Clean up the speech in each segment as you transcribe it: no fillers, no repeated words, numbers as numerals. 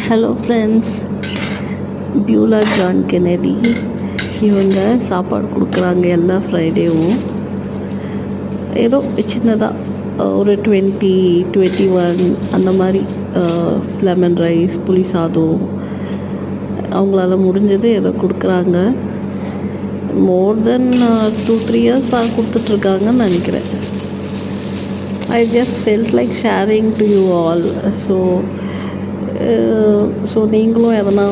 Hello friends, Beulah John Kennedy இவங்க சாப்பாடு கொடுக்குறாங்க எல்லா ஃப்ரைடேவும். ஏதோ சின்னதாக ஒரு 21 அந்த மாதிரி லெமன் ரைஸ், புளி சாதம், அவங்களால முடிஞ்சது ஏதோ கொடுக்குறாங்க. மோர் தென் 2-3 years கொடுத்துட்ருக்காங்கன்னு நினைக்கிறேன். I just felt like sharing to you all. So நீங்களும் எதனா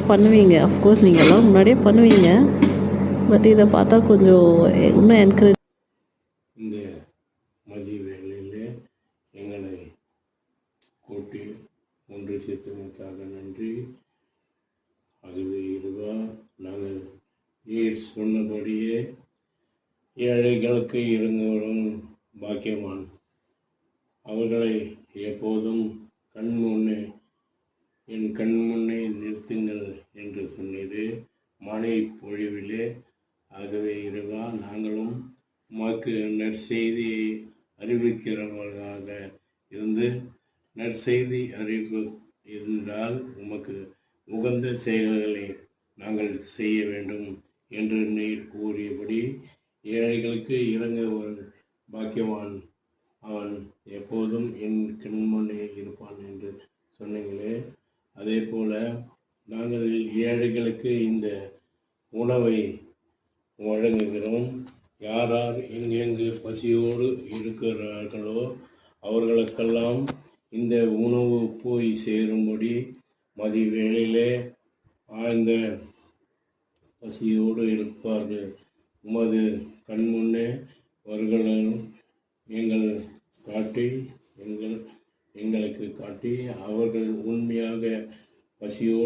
பண்ணுவீங்க. அஃப்கோர்ஸ் நீங்கள் எல்லாம் முன்னாடியே பண்ணுவீங்க, பட் இதை பார்த்தா கொஞ்சம் இன்னும் என்கரேஜ். இந்த மதிய வேளையில் எங்களை கூட்டி ஒன்று சேர்த்தமைக்காக நன்றி. அதுவே இதுவா நாங்கள் நீர் சொன்னபடியே ஏழைகளுக்கு இறங்குவரும் பாக்கியவான். அவர்களை எப்போதும் என் கண் முன்னே நிறுத்துங்கள் என்று சொன்னது மழை பொழிவிலே. ஆகவே இறைவா, நாங்களும் உமக்கு நற்செய்தியை அறிவிக்கிறவர்களாக இருந்து, நற்செய்தி அறிவு இருந்தால் உமக்கு உகந்த செயல்களை நாங்கள் செய்ய வேண்டும் என்று நீர் கூறியபடி ஏழைகளுக்கு இறங்குவன் பாக்கியவான், அவன் எப்போதும் என் கண்முன்னே இருப்பான் என்று சொன்னீங்களே. அதே போல் நாங்கள் ஏழைகளுக்கு இந்த உணவை வழங்குகிறோம். யார் எங்கெங்கு பசியோடு இருக்கிறார்களோ அவர்களுக்கெல்லாம் இந்த உணவு போய் சேரும்படி மதிய வேளையிலே ஆழ்ந்த பசியோடு இருப்பார்கள். உமது கண்முன்னே அவர்களும் எங்களுக்கு காட்டி அவர்கள் உண்மையாக பசியோடு